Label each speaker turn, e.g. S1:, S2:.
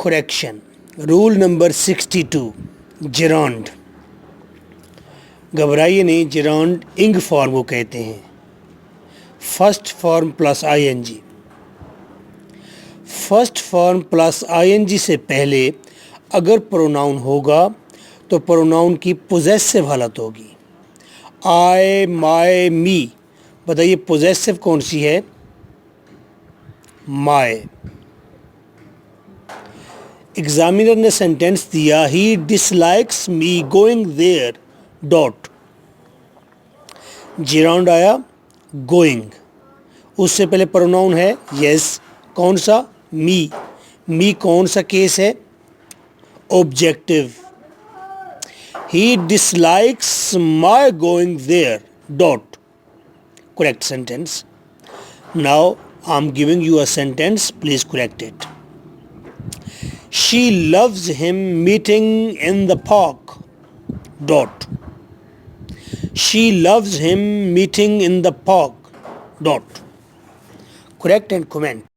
S1: Correction. Rule number 62. Gerund. घबराइए नहीं, gerund ing form को कहते हैं. First form plus ing. First form plus ing से पहले अगर प्रोनाउन होगा तो प्रोनाउन की पोजेसिव हालत होगी. आई, माई, मी. बताइए पोजेसिव कौन सी है? माई. एग्जामिनर ने सेंटेंस दिया, he dislikes me going there dot. Gerund आया गोइंग. उससे पहले प्रोनाउन है यस. कौन सा? मी. मी कौन सा केस है? Objective. He dislikes my going there dot. Correct sentence. Now I am giving you a sentence, please correct it. She loves him meeting in the park. Dot. She loves him meeting in the park. Dot. Correct and comment.